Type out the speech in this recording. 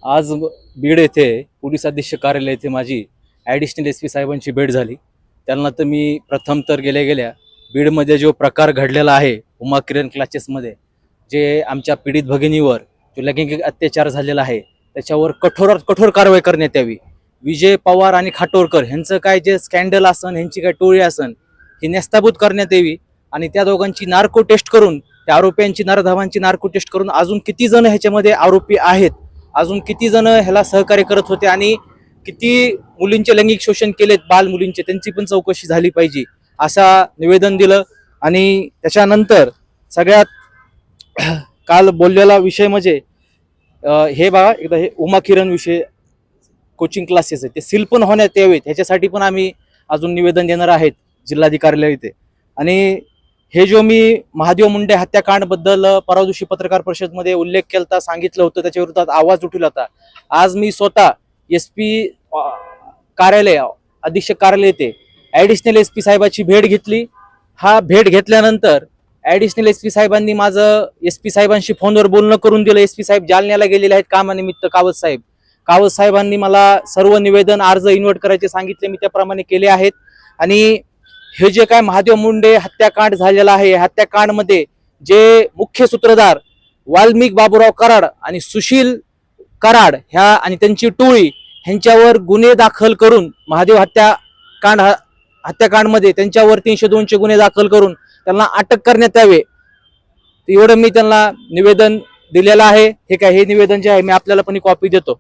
आज बीड येथे पोलीस अधीक्षक कार्यालय येथे माझी ॲडिशनल एस पी साहेबांची भेट झाली. त्यांना तर मी प्रथम तर गेल्या बीडमध्ये जो प्रकार घडलेला आहे उमा किरण क्लासेसमध्ये, जे आमच्या पीडित भगिनीवर जो लैंगिक अत्याचार झालेला आहे त्याच्यावर कठोरात कठोर कारवाई करण्यात यावी. विजय पवार आणि खाटोरकर ह्यांचं काय जे स्कॅन्डल असन, ह्यांची काय टोळी असन, ही नेस्ताभूत करण्यात यावी आणि त्या दोघांची नार्को टेस्ट करून, त्या आरोपींची नरधावांची नार्को टेस्ट करून अजून किती जण ह्याच्यामध्ये आरोपी आहेत, अजून किती जण ह्याला सहकार्य करत होते आणि किती मुलींचे लैंगिक शोषण केलेत, बाल मुलींचे, त्यांची पण चौकशी झाली पाहिजे असा निवेदन दिलं. आणि त्याच्यानंतर सगळ्यात काल बोललेला विषय म्हणजे हे बघा, एकदा हे उमा किरण विषय कोचिंग क्लासेस आहे ते सील पण होण्यात यावेत, ह्याच्यासाठी पण आम्ही अजून निवेदन देणार आहेत जिल्हाधिकाऱ्याला इथे. आणि हे जो मी महादेव मुंडे हत्याकांडबद्दल परवा दिवशी पत्रकार परिषदेमध्ये उल्लेख केला, सांगितलं होतं, त्याच्या विरोधात आवाज उठवला होता. आज मी स्वतः एस पी कार्यालय, अधीक्षक कार्यालय येथे ॲडिशनल एस पी साहेबाची भेट घेतली. हा भेट घेतल्यानंतर ॲडिशनल एस पी साहेबांनी माझं एस पी साहेबांशी फोनवर बोलणं करून दिलं. एस पी साहेब जालन्याला गेलेले आहेत कामानिमित्त. कावत साहेबांनी मला सर्व निवेदन अर्ज इन्व्हर्ट करायचे सांगितले, मी त्याप्रमाणे केले आहेत. आणि हे जे काय महादेव मुंडे हत्याकांड झालेला आहे, हत्याकांडमध्ये जे मुख्य सूत्रधार वाल्मिक बाबूराव कराड आणि सुशील कराड ह्या आणि त्यांची टोळी ह्यांच्यावर गुन्हे दाखल करून, महादेव हत्याकांडमध्ये त्यांच्यावर 302 गुन्हे दाखल करून त्यांना अटक करण्यात यावे, एवढं मी त्यांना निवेदन दिलेलं आहे. हे काय, हे निवेदन जे आहे मी आपल्याला पण कॉपी देतो.